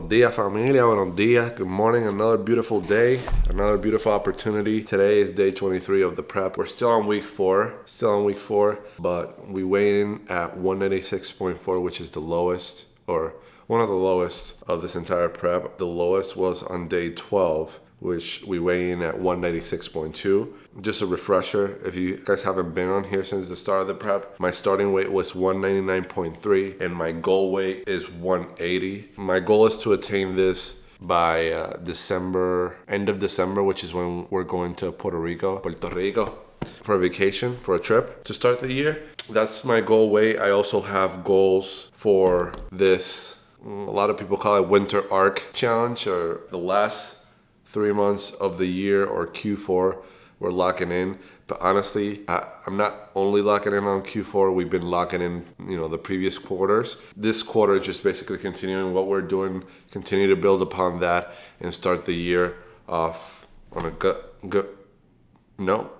Buenos dias, familia. Buenos dias. Good morning. Another beautiful day. Another beautiful opportunity. Today is day 23 of the prep. We're still on week 4. But we weigh in at 196.4, which is the lowest, or one of the lowest of this entire prep. The lowest was on day 12, which we weigh in at 196.2. Just a refresher, if you guys haven't been on here since the start of the prep, my starting weight was 199.3 and my goal weight is 180. My goal is to attain this by end of December, which is when we're going to Puerto Rico, for a vacation, for a trip to start the year. That's my goal weight. I also have goals for this, a lot of people call it Winter Arc Challenge, or the last 3 months of the year, or Q4, we're locking in. But honestly, I'm not only locking in on Q4. We've been locking in, the previous quarters. This quarter is just basically continuing what we're doing, continue to build upon that, and start the year off on a good note.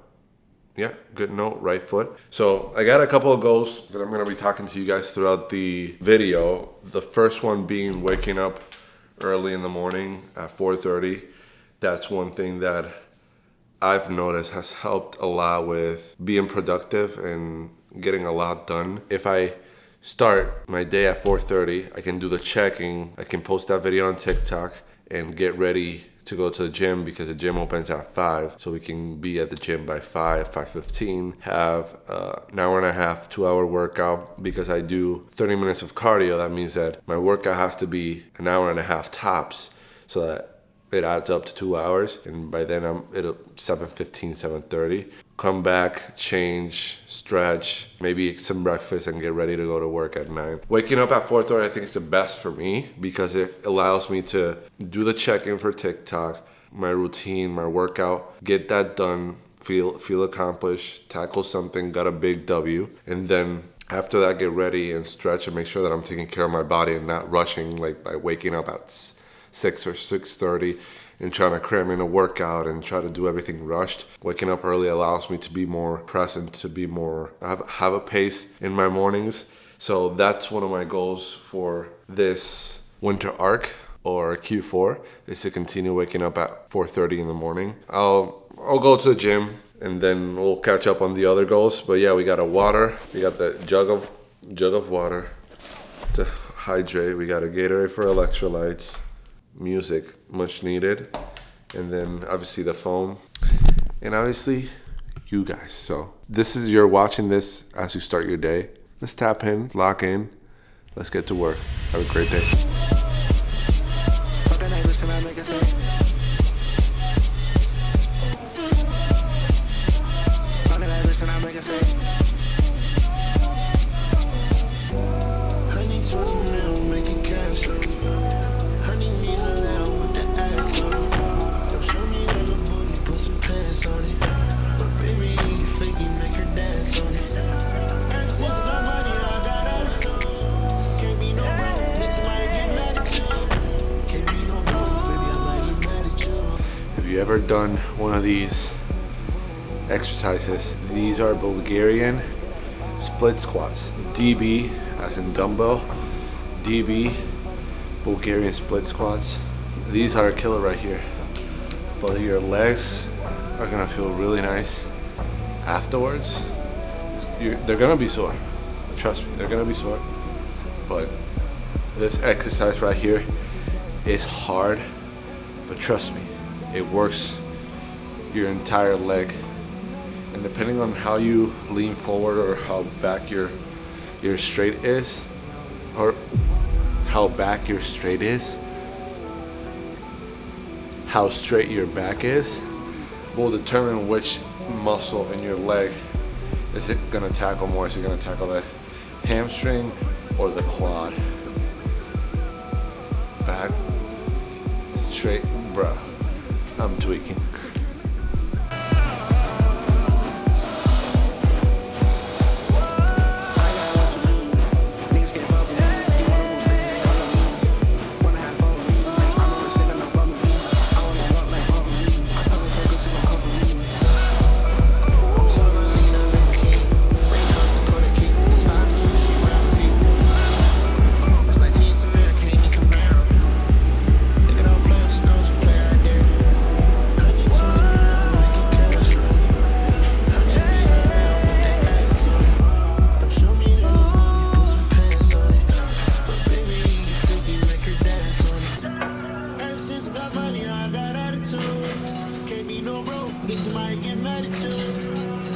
Yeah, good note, right foot. So I got a couple of goals that I'm going to be talking to you guys throughout the video. The first one being waking up early in the morning at 4:30. That's one thing that I've noticed has helped a lot with being productive and getting a lot done. If I start my day at 4:30, I can do the checking, I can post that video on TikTok and get ready to go to the gym, because the gym opens at 5, so we can be at the gym by 5:15, have an hour and a half, 2-hour workout. Because I do 30 minutes of cardio, that means that my workout has to be an hour and a half tops, so that it adds up to 2 hours, and by then I'm at 7:15, 7:30. Come back, change, stretch, maybe eat some breakfast, and get ready to go to work at 9. Waking up at 4:30 I think is the best for me, because it allows me to do the check-in for TikTok, my routine, my workout, get that done, feel accomplished, tackle something, got a big W, and then after that get ready and stretch and make sure that I'm taking care of my body and not rushing, like by waking up at 6 or 6:30 and trying to cram in a workout and try to do everything rushed. Waking up early allows me to be more present, to be more, have a pace in my mornings. So that's one of my goals for this winter arc, or Q4, is to continue waking up at 4:30 in the morning. I'll go to the gym and then we'll catch up on the other goals. But yeah, we got the jug of water to hydrate. We got a Gatorade for electrolytes. Music, much needed, and then obviously the phone, and obviously you guys. So you're watching this as you start your day. Let's tap in, lock in, let's get to work. Have a great day. Have you ever done one of these exercises? These are Bulgarian split squats. DB, as in dumbbell. DB, Bulgarian split squats. These are a killer right here. But your legs are gonna feel really nice afterwards. They're gonna be sore. Trust me, they're gonna be sore. But this exercise right here is hard, but trust me, it works your entire leg. And depending on how you lean forward, or how back your straight is, or how back your straight is, how straight your back is, will determine which muscle in your leg is it gonna tackle more. Is it gonna tackle the hamstring or the quad? Back, straight, bruh, I'm tweaking. bitch, I might get mad at you.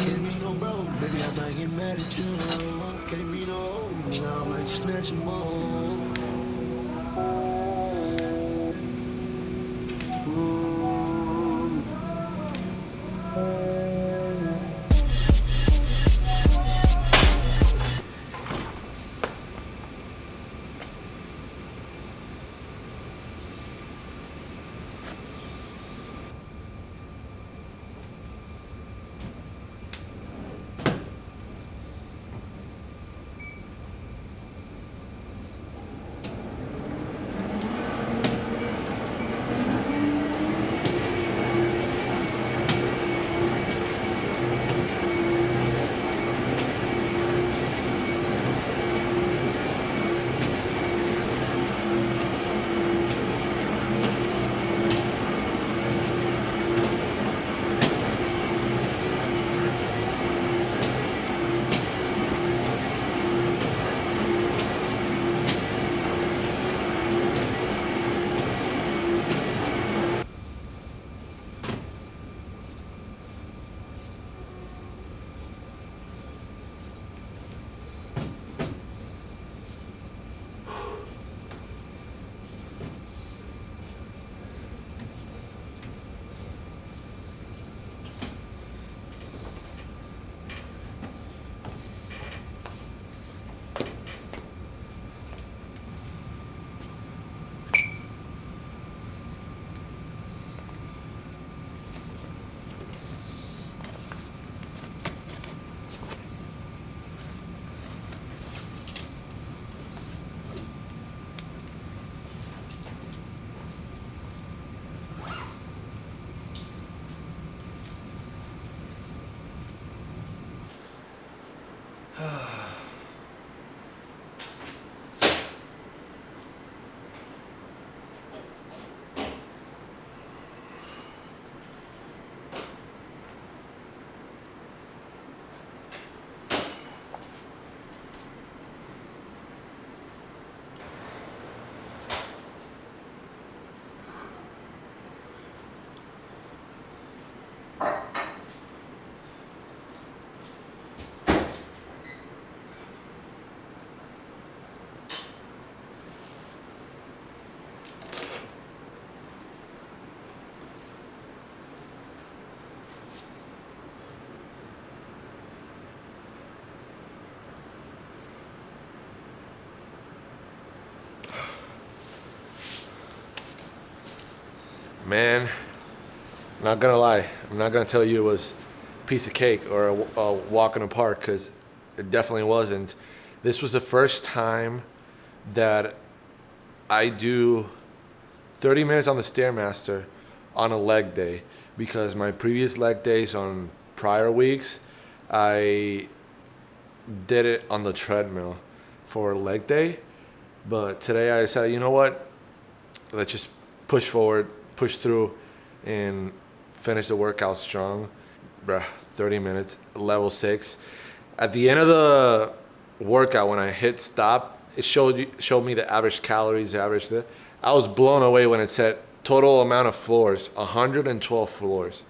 Can't be no bro, baby, I might get mad at you. Can't be no old nigga, I might just snatch him all. Man, not gonna lie, I'm not gonna tell you it was a piece of cake or a walk in the park, because it definitely wasn't. This was the first time that I do 30 minutes on the Stairmaster on a leg day, because my previous leg days on prior weeks, I did it on the treadmill for a leg day. But today I decided, you know what? Let's just push forward, push through, and finish the workout strong. Bruh, 30 minutes, level 6. At the end of the workout, when I hit stop, it showed me the average calories, I was blown away when it said total amount of floors, 112 floors.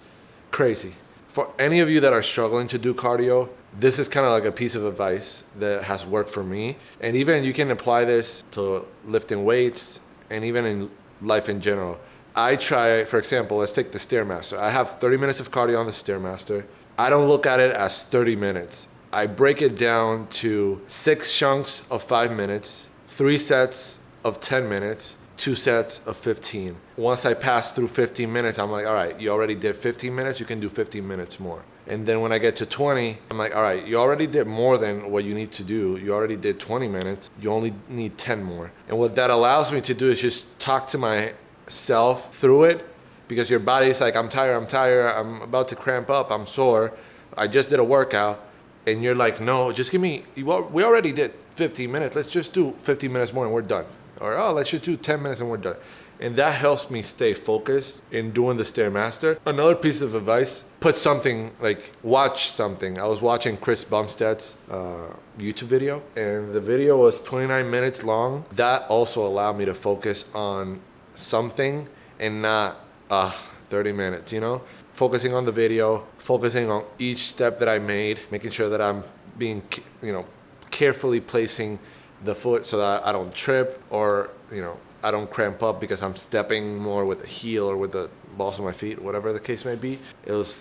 Crazy. For any of you that are struggling to do cardio, this is kind of like a piece of advice that has worked for me. And even you can apply this to lifting weights and even in life in general. I try, for example, let's take the Stairmaster. I have 30 minutes of cardio on the Stairmaster. I don't look at it as 30 minutes. I break it down to 6 chunks of 5 minutes, 3 sets of 10 minutes, 2 sets of 15. Once I pass through 15 minutes, I'm like, all right, you already did 15 minutes, you can do 15 minutes more. And then when I get to 20, I'm like, all right, you already did more than what you need to do. You already did 20 minutes, you only need 10 more. And what that allows me to do is just talk to myself through it, because your body's like, I'm tired, I'm about to cramp up, I'm sore, I just did a workout. And you're like, no, just give me, we already did 15 minutes, let's just do 15 minutes more and we're done. Or, oh, let's just do 10 minutes and we're done. And that helps me stay focused in doing the Stairmaster. Another piece of advice, put something, like watch something. I was watching Chris Bumstead's YouTube video, and the video was 29 minutes long. That also allowed me to focus on something and not, 30 minutes, you know? Focusing on the video, focusing on each step that I made, making sure that I'm being, carefully placing the foot so that I don't trip or, I don't cramp up because I'm stepping more with the heel or with the balls of my feet, whatever the case may be. It was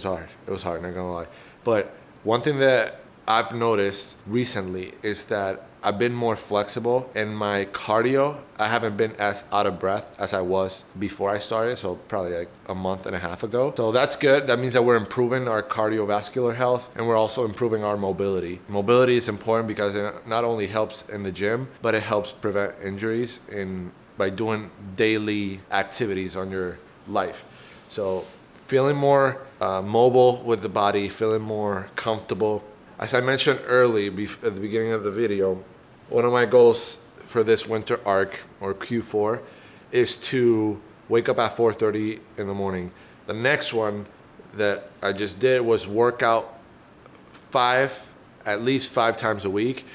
hard. It was hard, not gonna lie. But one thing that I've noticed recently is that I've been more flexible in my cardio. I haven't been as out of breath as I was before I started, so probably like a month and a half ago. So that's good. That means that we're improving our cardiovascular health and we're also improving our mobility. Mobility is important because it not only helps in the gym, but it helps prevent injuries by doing daily activities on your life. So feeling more mobile with the body, feeling more comfortable. As I mentioned early at the beginning of the video, one of my goals for this winter arc or Q4 is to wake up at 4:30 in the morning. The next one that I just did was work out at least five times a week.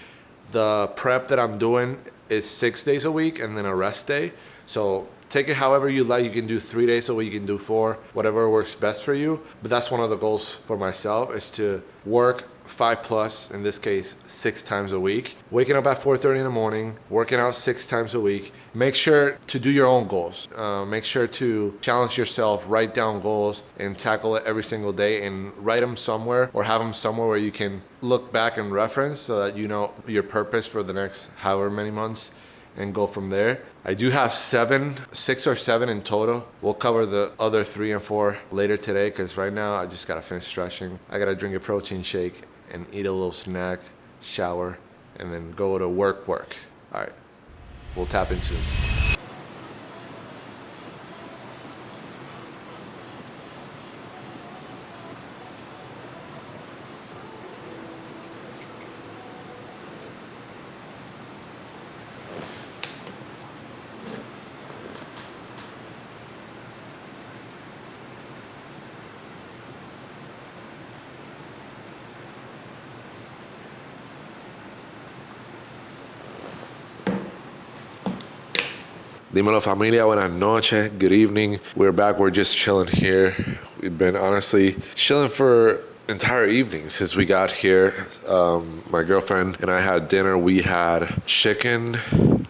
The prep that I'm doing is 6 days a week and then a rest day. So take it however you like. You can do 3 days a week, you can do 4, whatever works best for you. But that's one of the goals for myself, is to work 5+, in this case 6 times a week. Waking up at 4:30 in the morning, working out 6 times a week. Make sure to do your own goals. Make sure to challenge yourself, write down goals and tackle it every single day, and write them somewhere or have them somewhere where you can look back and reference so that you know your purpose for the next however many months and go from there. I do have 6 or 7 in total. We'll cover the other 3 and 4 later today because right now I just gotta finish stretching. I gotta drink a protein shake and eat a little snack, shower, and then go to work. All right, we'll tap in soon. Dímelo familia, buenas noches, good evening. We're back, we're just chilling here. We've been honestly chilling for entire evening since we got here. My girlfriend and I had dinner. We had chicken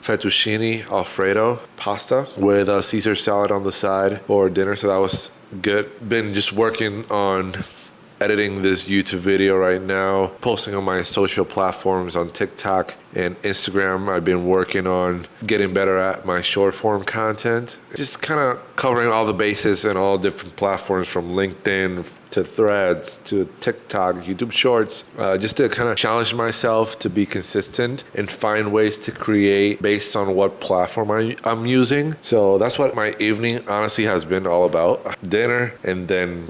fettuccine alfredo pasta with a Caesar salad on the side for dinner, so that was good. Been just working on editing this YouTube video right now, posting on my social platforms on TikTok and Instagram. I've been working on getting better at my short form content, just kind of covering all the bases and all different platforms from LinkedIn to Threads to TikTok, YouTube Shorts, just to kind of challenge myself to be consistent and find ways to create based on what platform I'm using. So that's what my evening honestly has been all about. Dinner, and then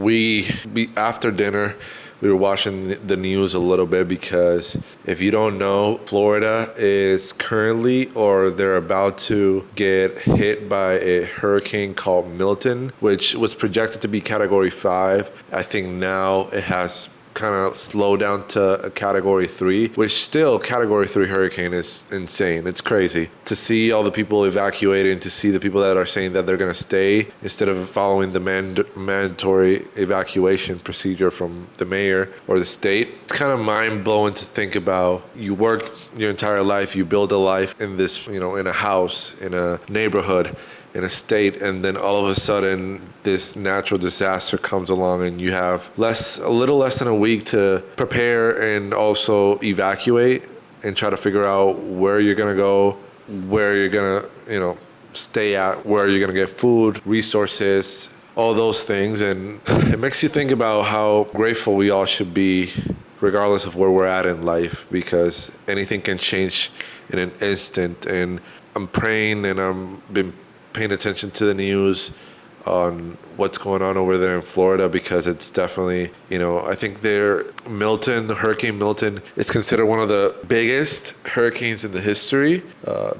after dinner, we were watching the news a little bit because if you don't know, Florida is currently or they're about to get hit by a hurricane called Milton, which was projected to be Category 5. I think now it has kind of slowed down to a Category 3, which still Category 3 hurricane is insane. It's crazy to see all the people evacuating, to see the people that are saying that they're going to stay instead of following the mandatory evacuation procedure from the mayor or the state. It's kind of mind-blowing to think about. You work your entire life, you build a life in this, in a house, in a neighborhood, in a state, and then all of a sudden this natural disaster comes along and you have a little less than a week to prepare and also evacuate and try to figure out where you're gonna go, where you're gonna stay at, where you're gonna get food, resources, all those things. And it makes you think about how grateful we all should be regardless of where we're at in life, because anything can change in an instant. And I'm praying and I've been paying attention to the news on what's going on over there in Florida, because it's definitely, I think Hurricane Milton is considered one of the biggest hurricanes in the history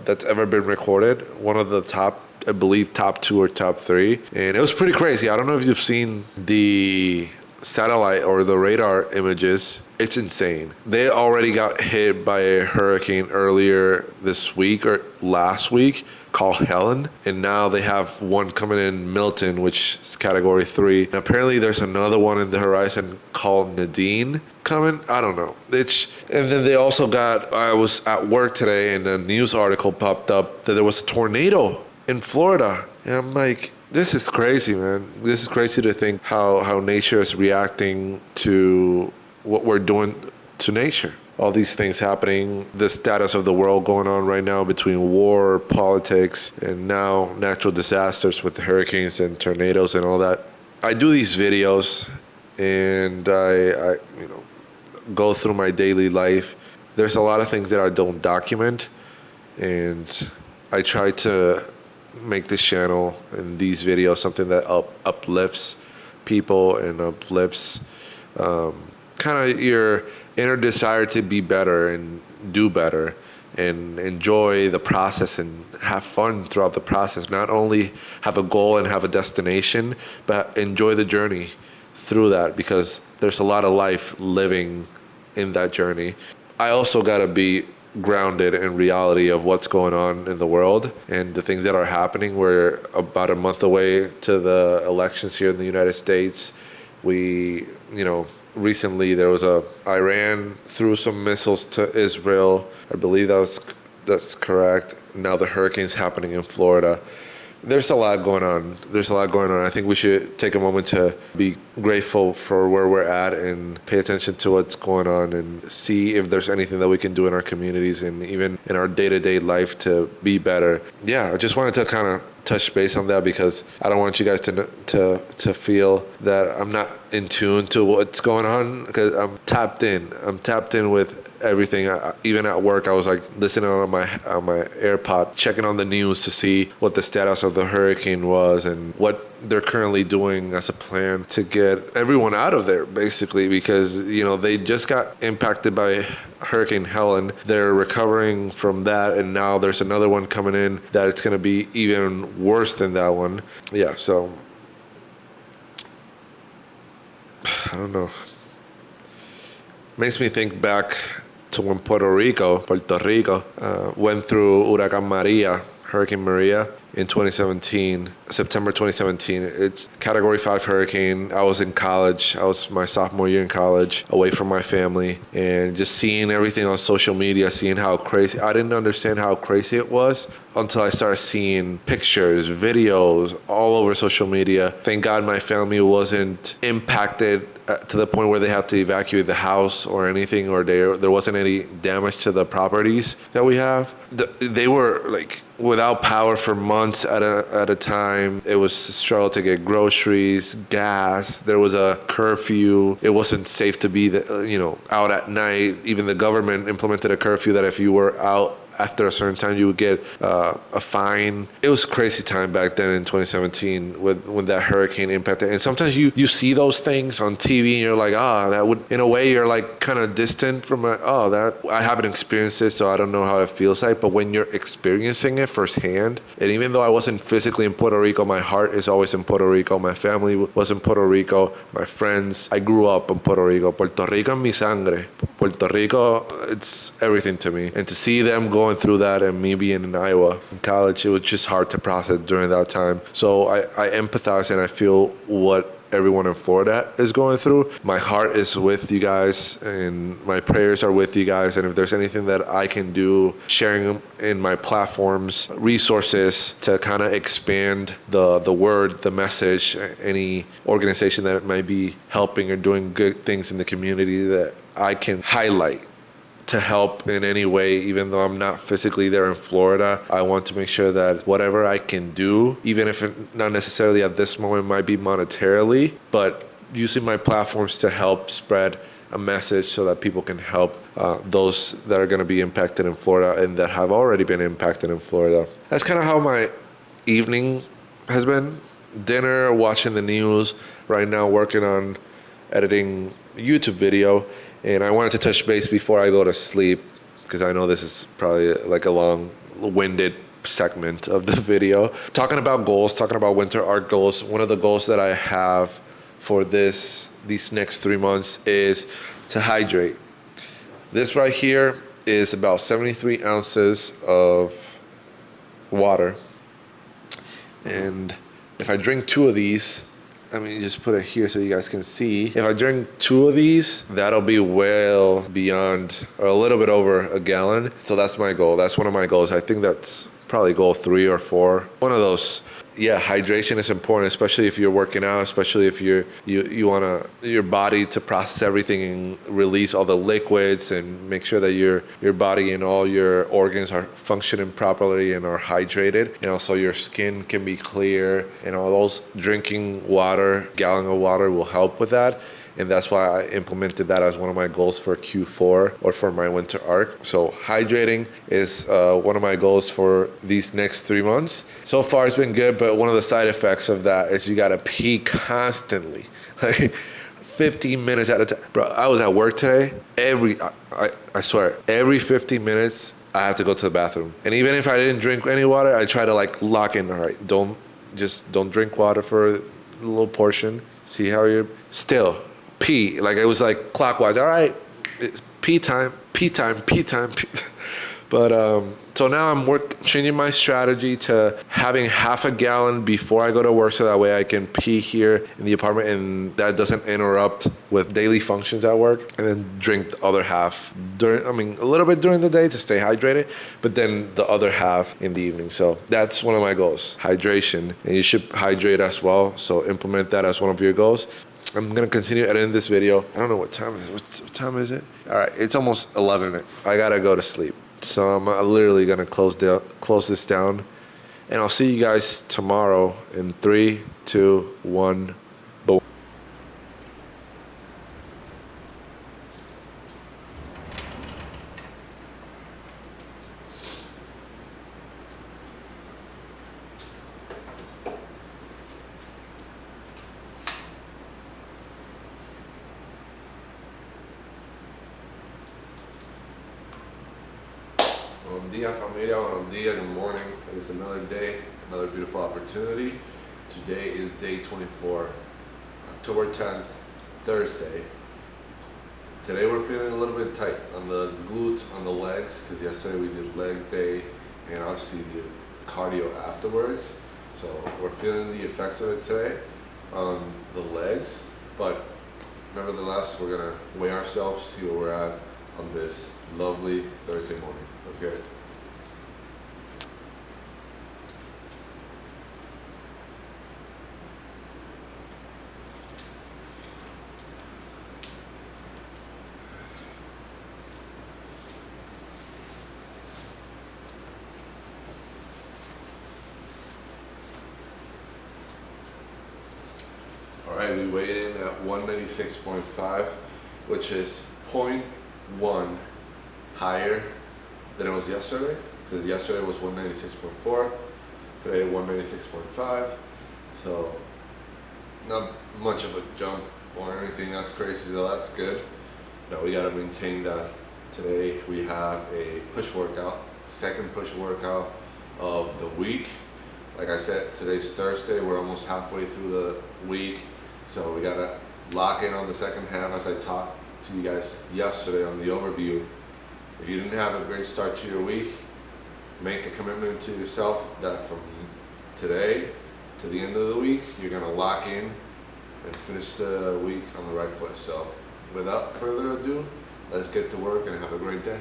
that's ever been recorded. One of the top 2 or top 3. And it was pretty crazy. I don't know if you've seen the satellite or the radar images, it's insane. They already got hit by a hurricane earlier this week or last week called Helen, and now they have one coming in Milton, which is category 3. And apparently there's another one in the horizon called Nadine coming. I don't know. And then they also got, I was at work today and a news article popped up that there was a tornado in Florida. And I'm like, this is crazy, man. This is crazy to think how nature is reacting to what we're doing to nature. All these things happening, the status of the world going on right now between war, politics, and now natural disasters with the hurricanes and tornadoes and all that. I do these videos and I go through my daily life. There's a lot of things that I don't document, and I try to make this channel and these videos something that uplifts people and uplifts kind of your inner desire to be better and do better and enjoy the process and have fun throughout the process. Not only have a goal and have a destination, but enjoy the journey through that, because there's a lot of life living in that journey. I also got to be grounded in reality of what's going on in the world and the things that are happening. We're about a month away to the elections here in the United States. Recently there was Iran threw some missiles to Israel. I believe that's correct. Now the hurricane's happening in Florida. There's a lot going on. I think we should take a moment to be grateful for where we're at and pay attention to what's going on and see if there's anything that we can do in our communities and even in our day-to-day life to be better. Yeah, I just wanted to kind of touch base on that because I don't want you guys to feel that I'm not in tune to what's going on, because I'm tapped in with everything. Even at work, I was like listening on my AirPod, checking on the news to see what the status of the hurricane was and what they're currently doing as a plan to get everyone out of there, basically, because they just got impacted by Hurricane Helen. They're recovering from that, and now there's another one coming in that it's going to be even worse than that one. Yeah, so I don't know. Makes me think back to when Puerto Rico went through Hurricane Maria in 2017, September 2017. It's category 5 hurricane. I was in college. I was my sophomore year in college, away from my family, and just seeing everything on social media, seeing how crazy. I didn't understand how crazy it was until I started seeing pictures, videos all over social media. Thank God my family wasn't impacted to the point where they had to evacuate the house or anything, or there wasn't any damage to the properties that we have. They were like without power for months at a time. It was a struggle to get groceries, gas. There was a curfew. It wasn't safe to be out at night. Even the government implemented a curfew that if you were out after a certain time, you would get a fine. It was a crazy time back then in 2017 when that hurricane impacted. And sometimes you see those things on TV and you're like, that would, in a way, you're like kind of distant from that. I haven't experienced it, so I don't know how it feels like. But when you're experiencing it firsthand, and even though I wasn't physically in Puerto Rico, my heart is always in Puerto Rico. My family was in Puerto Rico. My friends, I grew up in Puerto Rico. Puerto Rico en mi sangre. Puerto Rico, it's everything to me. And to see them going through that and me being in Iowa in college, it was just hard to process during that time. So I empathize and I feel what everyone in Florida is going through. My heart is with you guys and my prayers are with you guys. And if there's anything that I can do, sharing them in my platforms, resources to kind of expand the word, the message, any organization that might be helping or doing good things in the community that I can highlight to help in any way, even though I'm not physically there in Florida. I want to make sure that whatever I can do, even if it not necessarily at this moment might be monetarily, but using my platforms to help spread a message so that people can help those that are going to be impacted in Florida and that have already been impacted in Florida. That's kind of how my evening has been. Dinner, watching the news, right now working on editing a YouTube video. And I wanted to touch base before I go to sleep, because I know this is probably like a long-winded segment of the video. Talking about goals, talking about winter art goals. One of the goals that I have for these next 3 months is to hydrate. This right here is about 73 ounces of water. And if I drink 2 of these, I mean, just put it here so you guys can see. If I drink 2 of these, that'll be well beyond, or a little bit over a gallon. So that's my goal. That's one of my goals. I think that's probably goal 3 or 4. One of those. Yeah, hydration is important, especially if you're working out, especially if you want your body to process everything and release all the liquids and make sure that your body and all your organs are functioning properly and are hydrated. And also your skin can be clear, and all those drinking water, gallon of water will help with that. And that's why I implemented that as one of my goals for Q4 or for my winter arc. So hydrating is one of my goals for these next 3 months. So far it's been good, but one of the side effects of that is you gotta pee constantly. Like 15 minutes at a time. Bro, I was at work today. I swear, every 15 minutes I have to go to the bathroom. And even if I didn't drink any water, I try to like lock in, all right, don't drink water for a little portion. See how you're still. Pee, like it was like clockwise. All right, it's pee time. But so now I'm changing my strategy to having half a gallon before I go to work, so that way I can pee here in the apartment and that doesn't interrupt with daily functions at work. And then drink the other half a little bit during the day to stay hydrated, but then the other half in the evening. So that's one of my goals, hydration, and you should hydrate as well. So implement that as one of your goals. I'm gonna continue editing this video. I don't know what time it is. What time is it? All right, it's almost 11. I gotta go to sleep. So I'm literally gonna close this down, and I'll see you guys tomorrow in 3, 2, 1. Boom. Buenos días, familia. Buenos días. Good morning. It is another day, another beautiful opportunity. Today is day 24, October 10th, Thursday. Today we're feeling a little bit tight on the glutes, on the legs, because yesterday we did leg day and obviously the cardio afterwards. So we're feeling the effects of it today on the legs, but nevertheless, we're gonna weigh ourselves, see where we're at on this lovely Thursday morning. Let's get it. All right, we weighed in at 196.5, which is 0.1 higher than it was yesterday. Because yesterday was 196.4, today 196.5. So not much of a jump or anything that's crazy, so that's good. Now we gotta maintain that. Today we have a push workout, second push workout of the week. Like I said, today's Thursday, we're almost halfway through the week. So we gotta lock in on the second half, as I talked to you guys yesterday on the overview. If you didn't have a great start to your week, make a commitment to yourself that from today to the end of the week, you're gonna lock in and finish the week on the right foot. So without further ado, let's get to work and have a great day.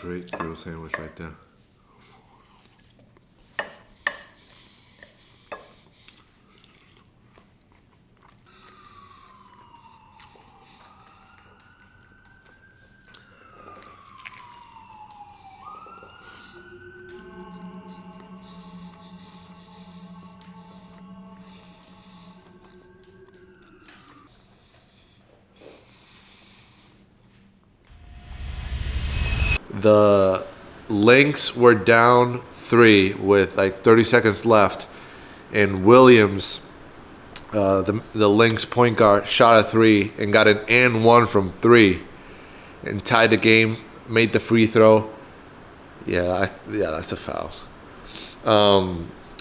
great grill sandwich right there. The Lynx were down 3 with like 30 seconds left, and Williams, the Lynx point guard, shot a 3 and got an and 1 from 3 and tied the game, made the free throw. Yeah, that's a foul.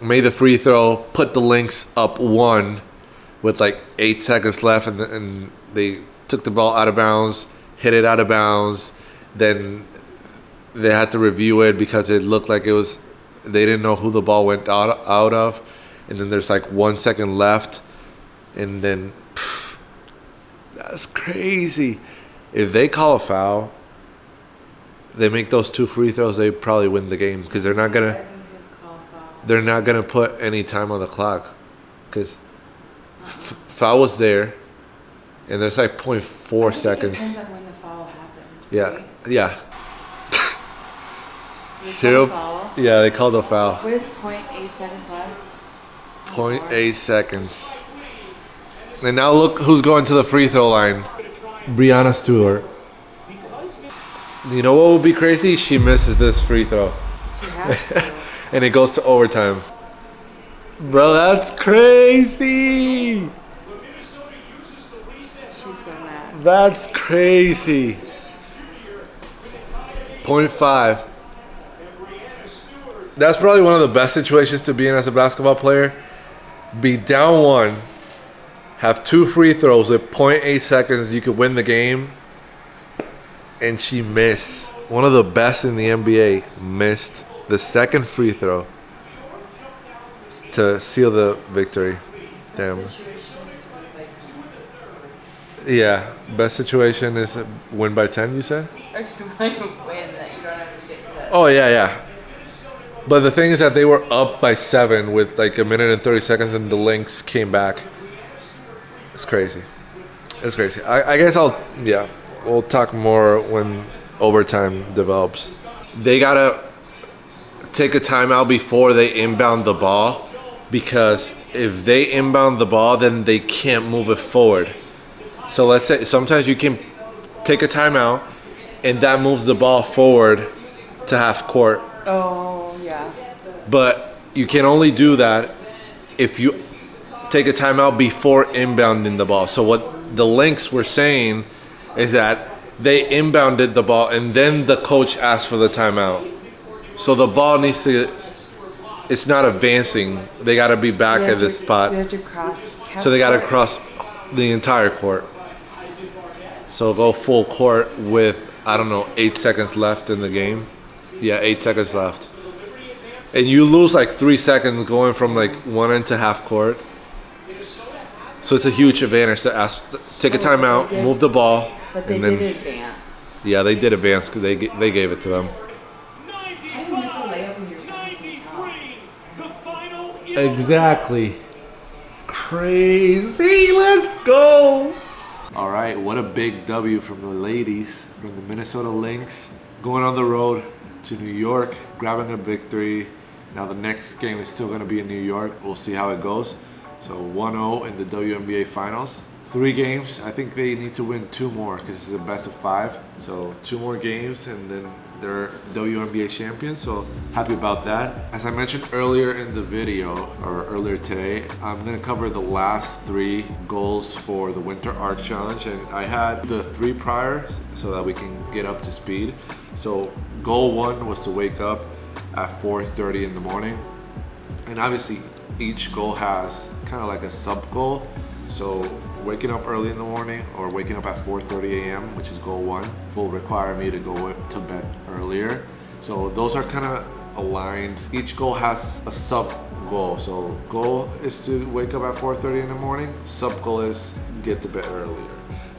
Made the free throw, put the Lynx up 1 with like 8 seconds left, and they took the ball out of bounds, hit it out of bounds. Then they had to review it because it looked like they didn't know who the ball went out of. And then there's like 1 second left. And then, that's crazy. If they call a foul, they make those 2 free throws, they probably win the game because they're not gonna put any time on the clock because foul was there, and there's like 0.4 seconds. Depends on when the foul happened. Yeah, right? yeah. They called a foul Yeah, they called a foul. with 0.8 seconds left. 0.8 seconds. And now look who's going to the free throw line. Breanna Stewart. You know what would be crazy? She misses this free throw. She has to. And it goes to overtime. Bro, that's crazy. She's so mad. That's crazy. 0.5. That's probably one of the best situations to be in as a basketball player. Be down 1, have 2 free throws with 0.8 seconds, you could win the game. And she missed. One of the best in the NBA missed the second free throw to seal the victory. Damn. Yeah, best situation is win by 10, you said? Or just like win that you don't have to get that. Oh, yeah. But the thing is that they were up by 7 with like 1 minute and 30 seconds, and the Lynx came back. It's crazy. It's crazy. I guess we'll talk more when overtime develops. They gotta take a timeout before they inbound the ball, because if they inbound the ball, then they can't move it forward. So let's say sometimes you can take a timeout, and that moves the ball forward to half court. Oh, yeah. But you can only do that if you take a timeout before inbounding the ball. So what the Lynx were saying is that they inbounded the ball and then the coach asked for the timeout. So the ball needs to, it's not advancing. They got to be back at this spot. You have to cross. So they got to cross the entire court. So go full court with, 8 seconds left in the game. Yeah, 8 seconds left. And you lose like 3 seconds going from like one end to half court. So it's a huge advantage to take a timeout, move the ball. But they and then, did advance. Yeah, they did advance because they gave it to them. How do you miss a layup when you're 7 feet tall? Exactly. Crazy. Let's go. All right, what a big W from the ladies, from the Minnesota Lynx, going on the road to New York, grabbing a victory. Now the next game is still going to be in New York. We'll see how it goes. So 1-0 in the WNBA Finals. 3 games. I think they need to win 2 more because it's a best of 5. So 2 more games and then they're WNBA champions. So happy about that. As I mentioned earlier in the video, or earlier today, I'm going to cover the last 3 goals for the Winter Arc Challenge. And I had the 3 prior so that we can get up to speed. So goal 1 was to wake up at 4:30 in the morning. And obviously each goal has kind of like a sub goal. So waking up early in the morning or waking up at 4:30 a.m., which is goal 1, will require me to go to bed earlier. So those are kind of aligned. Each goal has a sub goal. So goal is to wake up at 4:30 in the morning. Sub goal is get to bed earlier.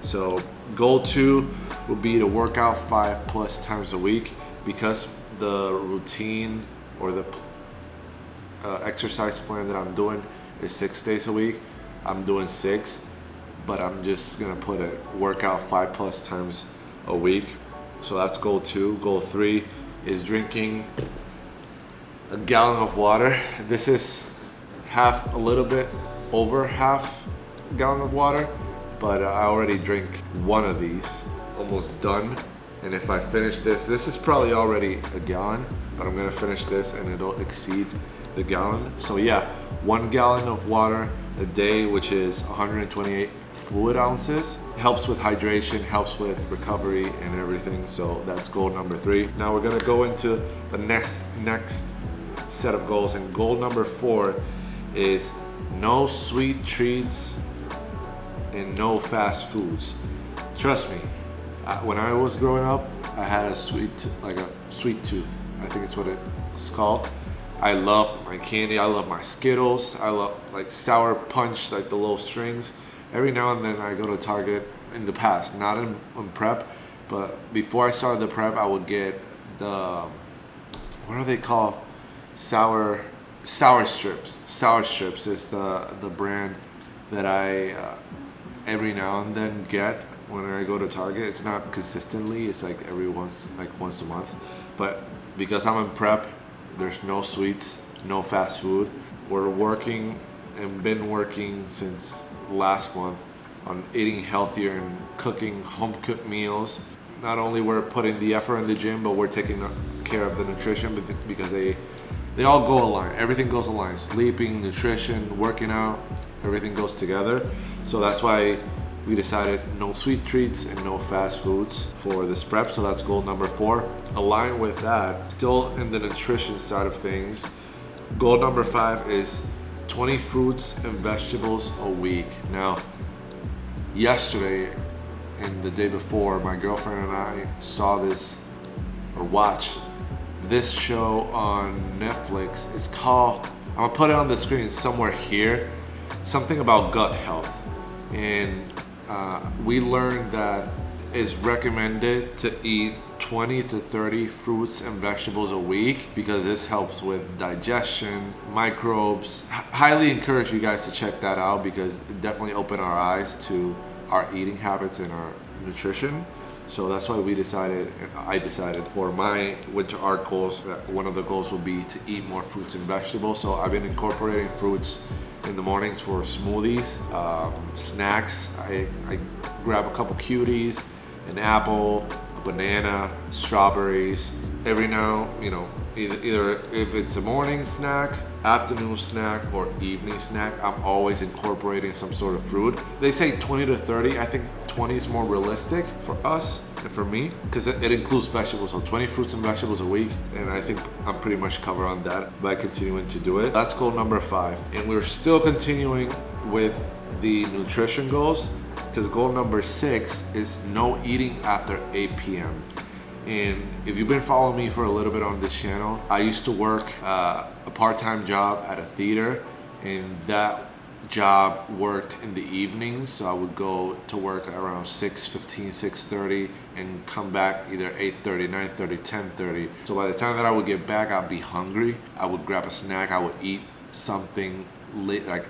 So goal 2 will be to work out 5+ times a week. because the routine or the exercise plan that I'm doing is 6 days a week. I'm doing 6, but I'm just gonna put a workout 5+ times a week. So that's goal 2. Goal 3 is drinking a gallon of water. This is a little bit over half gallon of water, but I already drink one of these, almost done. And if I finish this is probably already a gallon, but I'm gonna finish this and it'll exceed the gallon. So yeah, 1 gallon of water a day, which is 128 fluid ounces. Helps with hydration, helps with recovery and everything. So that's goal number 3. Now we're gonna go into the next set of goals, and goal number 4 is no sweet treats and no fast foods. Trust me, when I was growing up, I had a sweet tooth. I think it's what it's called. I love my candy. I love my Skittles. I love like Sour Punch, like the little strings. Every now and then I go to Target, in the past, not in prep, but before I started the prep, I would get the, what are they called? Sour Strips. Sour Strips is the brand that I every now and then get when I go to Target. It's not consistently, it's like once a month. But because I'm in prep, there's no sweets, no fast food. We're working and been working since last month on eating healthier and cooking home cooked meals. Not only we're putting the effort in the gym, but we're taking care of the nutrition because they all go aligned. Everything goes aligned. Sleeping, nutrition, working out, everything goes together. So that's why we decided no sweet treats and no fast foods for this prep. So that's goal number 4. Aligned with that, still in the nutrition side of things, goal number 5 is 20 fruits and vegetables a week. Now, yesterday and the day before, my girlfriend and I saw this or watched this show on Netflix. It's called, I'm gonna put it on the screen somewhere here, something about gut health. And we learned that it's recommended to eat 20 to 30 fruits and vegetables a week because this helps with digestion, microbes. Highly encourage you guys to check that out because it definitely opened our eyes to our eating habits and our nutrition. So that's why we decided, and I decided for my winter art goals, that one of the goals will be to eat more fruits and vegetables. So I've been incorporating fruits in the mornings for smoothies, snacks. I grab a couple cuties, an apple, a banana, strawberries. Every now, either if it's a morning snack, afternoon snack, or evening snack, I'm always incorporating some sort of fruit. They say 20 to 30. I think 20 is more realistic for us and for me because it includes vegetables. So 20 fruits and vegetables a week, and I think I'm pretty much covered on that by continuing to do it. That's goal number 5, and we're still continuing with the nutrition goals because goal number 6 is no eating after 8 p.m. And if you've been following me for a little bit on this channel, I used to work a part-time job at a theater, and that job worked in the evenings. So I would go to work around 6:15, 6:30 and come back either 8:30, 9:30, 10:30. So by the time that I would get back, I'd be hungry. I would grab a snack. I would eat something late, like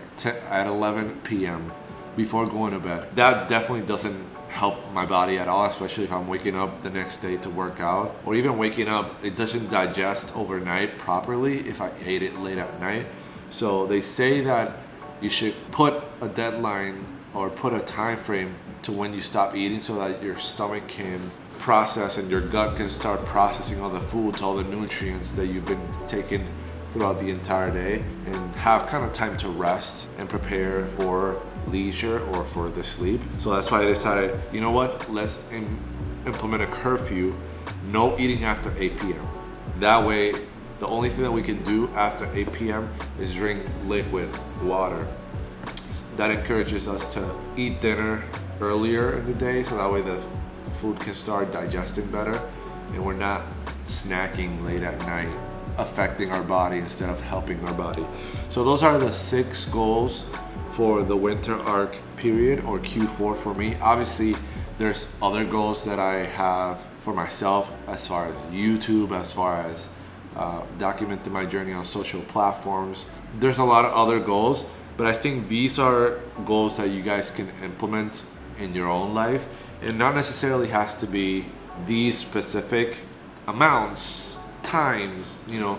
at 11 p.m. before going to bed. That definitely doesn't help my body at all, especially if I'm waking up the next day to work out, or even waking up, it doesn't digest overnight properly if I ate it late at night. So they say that you should put a deadline or put a time frame to when you stop eating so that your stomach can process and your gut can start processing all the foods, all the nutrients that you've been taking throughout the entire day, and have kind of time to rest and prepare for leisure or for the sleep. So that's why I decided, you know what, let's implement a curfew, no eating after 8 p.m. That way, the only thing that we can do after 8 p.m. is drink liquid water. That encourages us to eat dinner earlier in the day so that way the food can start digesting better and we're not snacking late at night, affecting our body instead of helping our body. So those are the 6 goals for the winter arc period, or Q4 for me. Obviously, there's other goals that I have for myself, as far as YouTube, as far as documenting my journey on social platforms. There's a lot of other goals, but I think these are goals that you guys can implement in your own life. It not necessarily has to be these specific amounts, times, you know.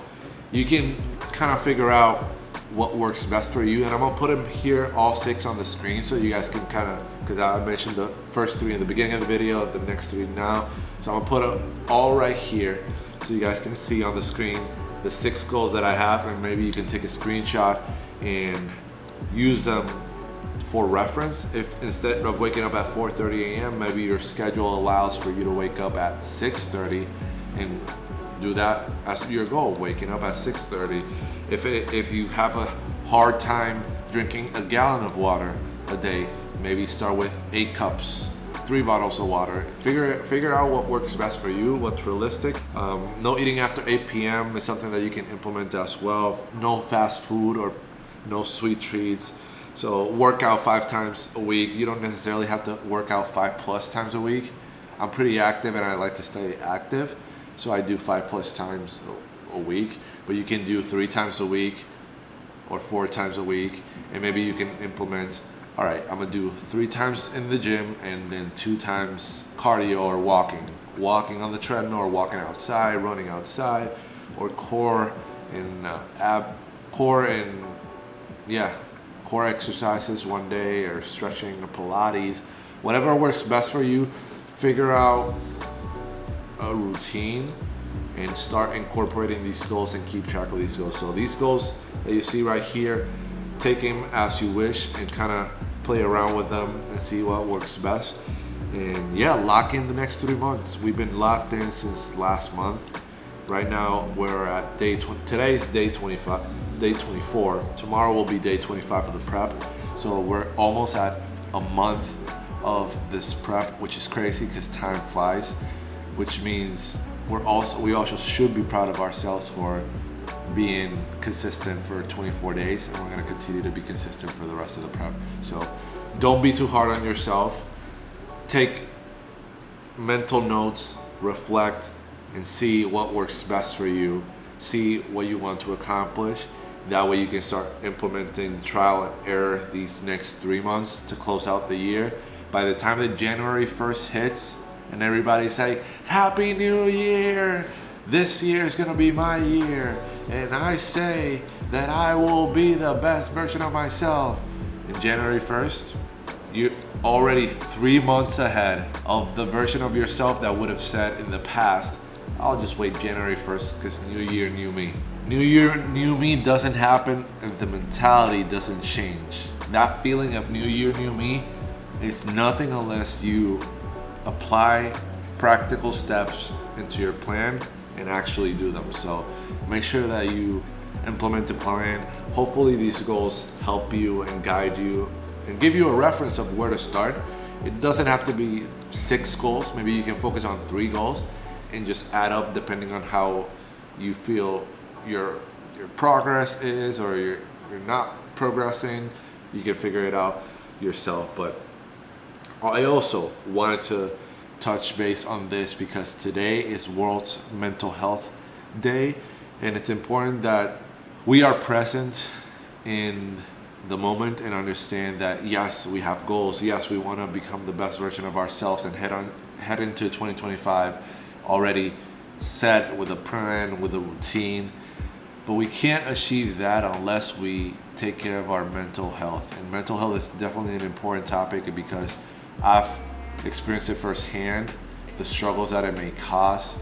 You can kind of figure out what works best for you, and I'm gonna put them here, all 6 on the screen, so you guys can kind of, because I mentioned the first 3 in the beginning of the video, the next 3 now, so I'm gonna put them all right here so you guys can see on the screen the 6 goals that I have, and maybe you can take a screenshot and use them for reference. If instead of waking up at 4:30 a.m., maybe your schedule allows for you to wake up at 6:30 and do that as your goal, waking up at 6:30. If you have a hard time drinking a gallon of water a day, maybe start with 8 cups, 3 bottles of water. Figure out what works best for you, what's realistic. No eating after 8 p.m. is something that you can implement as well. No fast food or no sweet treats. So work out 5 times a week. You don't necessarily have to work out 5+ times a week. I'm pretty active and I like to stay active, so I do 5+ times a week, but you can do 3 times a week or 4 times a week, and maybe you can implement, all right, I'm gonna do 3 times in the gym and then 2 times cardio or walking on the treadmill, or walking outside, running outside, or core exercises one day, or stretching or Pilates, whatever works best for you. Figure out a routine and start incorporating these goals and keep track of these goals. So these goals that you see right here, take them as you wish and kind of play around with them and see what works best. And yeah, lock in the next 3 months. We've been locked in since last month. Right now we're at today is day 25, day 24. Tomorrow will be day 25 of the prep. So we're almost at a month of this prep, which is crazy because time flies, which means we also should be proud of ourselves for being consistent for 24 days, and we're going to continue to be consistent for the rest of the prep. So don't be too hard on yourself. Take mental notes, reflect, and see what works best for you. See what you want to accomplish. That way you can start implementing trial and error these next 3 months to close out the year. By the time that January 1st hits and everybody say, Happy New Year! This year is gonna be my year, and I say that I will be the best version of myself. In January 1st, you're already 3 months ahead of the version of yourself that would have said in the past, I'll just wait January 1st because new year, new me. New year, new me doesn't happen if the mentality doesn't change. That feeling of new year, new me is nothing unless you apply practical steps into your plan and actually do them. So make sure that you implement a plan. Hopefully these goals help you and guide you and give you a reference of where to start. It doesn't have to be 6 goals. Maybe you can focus on 3 goals and just add up depending on how you feel your progress is, or you're not progressing. You can figure it out yourself. But I also wanted to touch base on this because today is World Mental Health Day, and it's important that we are present in the moment and understand that yes, we have goals. Yes, we want to become the best version of ourselves and head into 2025 already set with a plan, with a routine. But we can't achieve that unless we take care of our mental health. And mental health is definitely an important topic because I've experienced it firsthand, the struggles that it may cause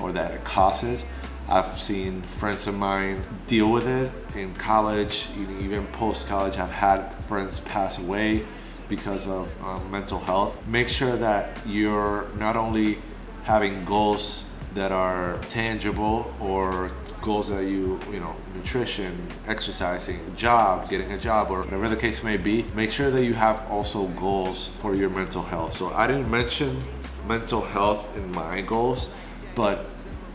or that it causes. I've seen friends of mine deal with it in college, even post-college. I've had friends pass away because of mental health. Make sure that you're not only having goals that are tangible or goals that you know, nutrition, exercising, getting a job, or whatever the case may be. Make sure that you have also goals for your mental health. So I didn't mention mental health in my goals, but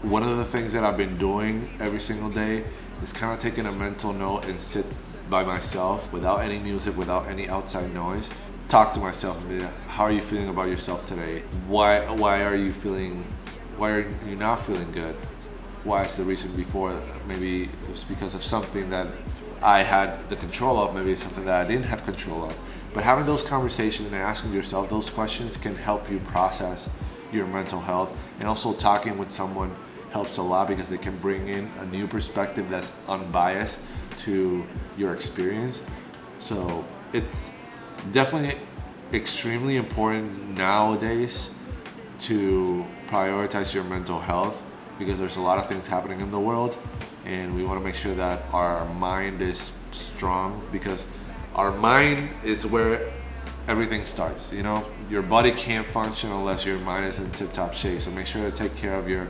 one of the things that I've been doing every single day is kind of taking a mental note and sit by myself without any music, without any outside noise, talk to myself and be like, how are you feeling about yourself today? Why are you not feeling good? Why is the reason before? Maybe it was because of something that I had the control of, maybe it's something that I didn't have control of. But having those conversations and asking yourself those questions can help you process your mental health. And also talking with someone helps a lot because they can bring in a new perspective that's unbiased to your experience. So it's definitely extremely important nowadays to prioritize your mental health, because there's a lot of things happening in the world, and we want to make sure that our mind is strong, because our mind is where everything starts. You know, your body can't function unless your mind is in tip-top shape. So make sure to take care of your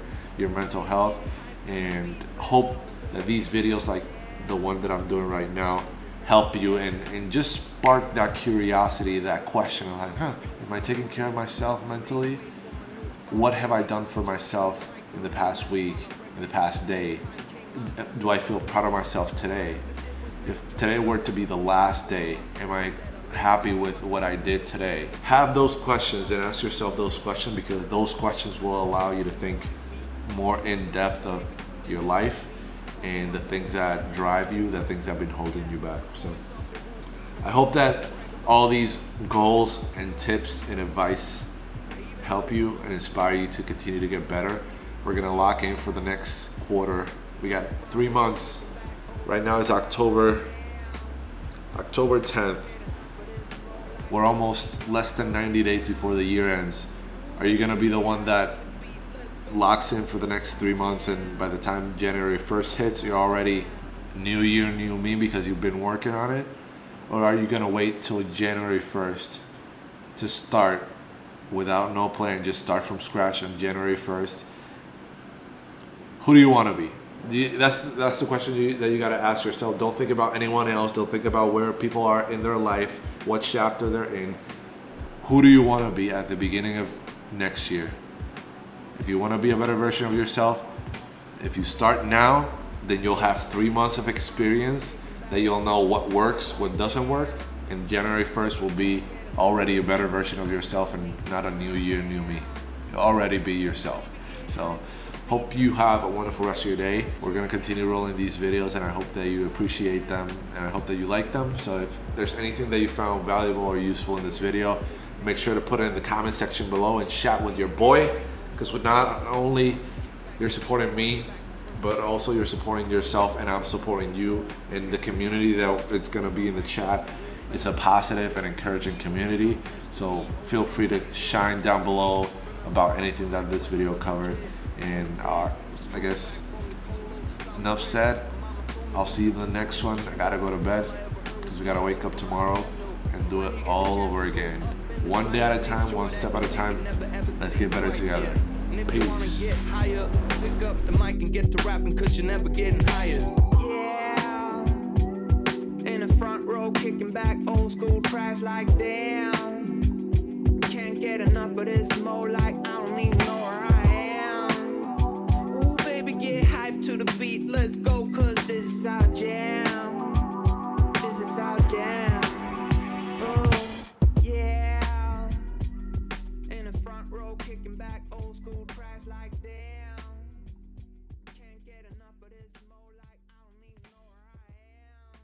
mental health, and hope that these videos like the one that I'm doing right now help you and just spark that curiosity, that question of like, am I taking care of myself mentally? What have I done for myself in the past week, in the past day? Do I feel proud of myself today? If today were to be the last day, am I happy with what I did today? Have those questions and ask yourself those questions, because those questions will allow you to think more in depth of your life and the things that drive you, the things that have been holding you back. So I hope that all these goals and tips and advice help you and inspire you to continue to get better. We're gonna lock in for the next quarter. We got 3 months. Right now it's October 10th. We're almost less than 90 days before the year ends. Are you gonna be the one that locks in for the next 3 months, and by the time January 1st hits, you're already new year, new me because you've been working on it? Or are you gonna wait till January 1st to start without no plan, just start from scratch on January 1st? Who do you wanna be? That's the question that you gotta ask yourself. Don't think about anyone else. Don't think about where people are in their life, what chapter they're in. Who do you wanna be at the beginning of next year? If you want to be a better version of yourself, if you start now, then you'll have 3 months of experience that you'll know what works, what doesn't work, and January 1st will be already a better version of yourself and not a new year, new me. You'll already be yourself. So hope you have a wonderful rest of your day. We're going to continue rolling these videos, and I hope that you appreciate them, and I hope that you like them. So if there's anything that you found valuable or useful in this video, make sure to put it in the comment section below and chat with your boy. Because not only you're supporting me, but also you're supporting yourself, and I'm supporting you. And the community that it's gonna be in the chat is a positive and encouraging community. So feel free to shine down below about anything that this video covered. And I guess enough said. I'll see you in the next one. I gotta go to bed because we gotta wake up tomorrow and do it all over again. One day at a time, one step at a time. Let's get better together. Peace. Pick up the mic and get to rapping, cause you're never getting higher. Yeah. In the front row, kicking back old school tracks like damn. Can't get enough of this more, like I don't even know where I am. Ooh, baby, get hyped to the beat, let's go, cause